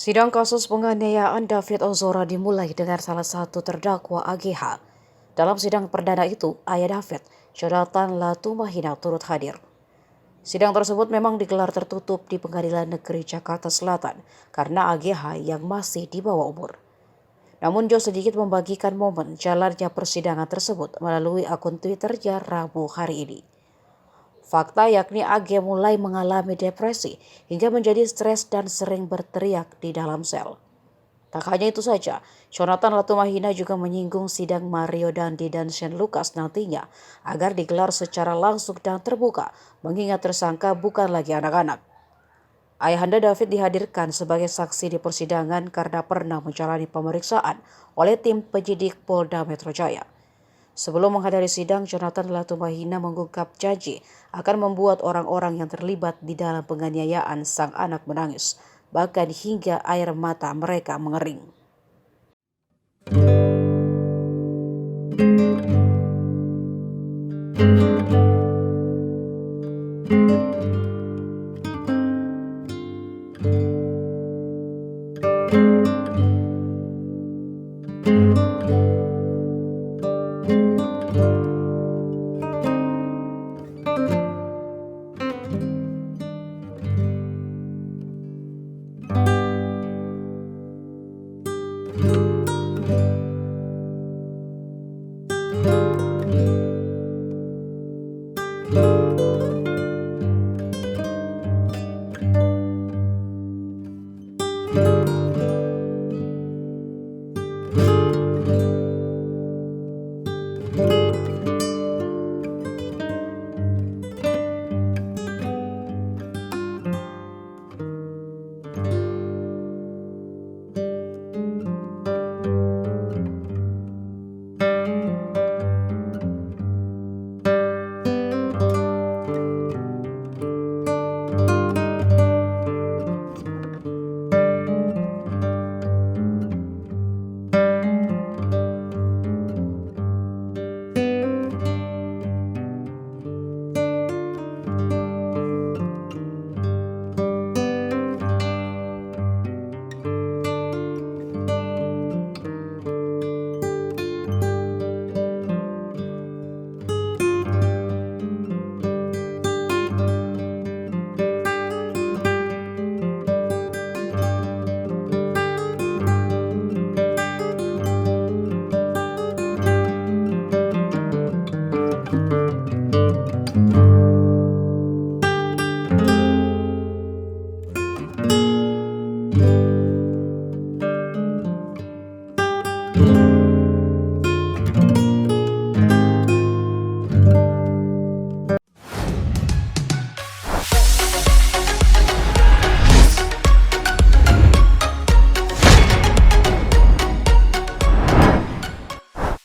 Sidang kasus penganiayaan David Ozora dimulai dengan salah satu terdakwa AGH. Dalam sidang perdana itu, ayah David, Jonathan Latumahina turut hadir. Sidang tersebut memang digelar tertutup di Pengadilan Negeri Jakarta Selatan karena AGH yang masih di bawah umur. Namun Jo sedikit membagikan momen jalannya persidangan tersebut melalui akun Twitternya Rabu hari ini. Fakta yakni AG mulai mengalami depresi hingga menjadi stres dan sering berteriak di dalam sel. Tak hanya itu saja, Jonathan Latumahina juga menyinggung sidang Mario Dandi dan Shane Lucas nantinya agar digelar secara langsung dan terbuka, mengingat tersangka bukan lagi anak-anak. Ayahanda David dihadirkan sebagai saksi di persidangan karena pernah menjalani pemeriksaan oleh tim penyidik Polda Metro Jaya. Sebelum menghadiri sidang, Jonathan Latumahina mengungkap janji akan membuat orang-orang yang terlibat di dalam penganiayaan sang anak menangis, bahkan hingga air mata mereka mengering.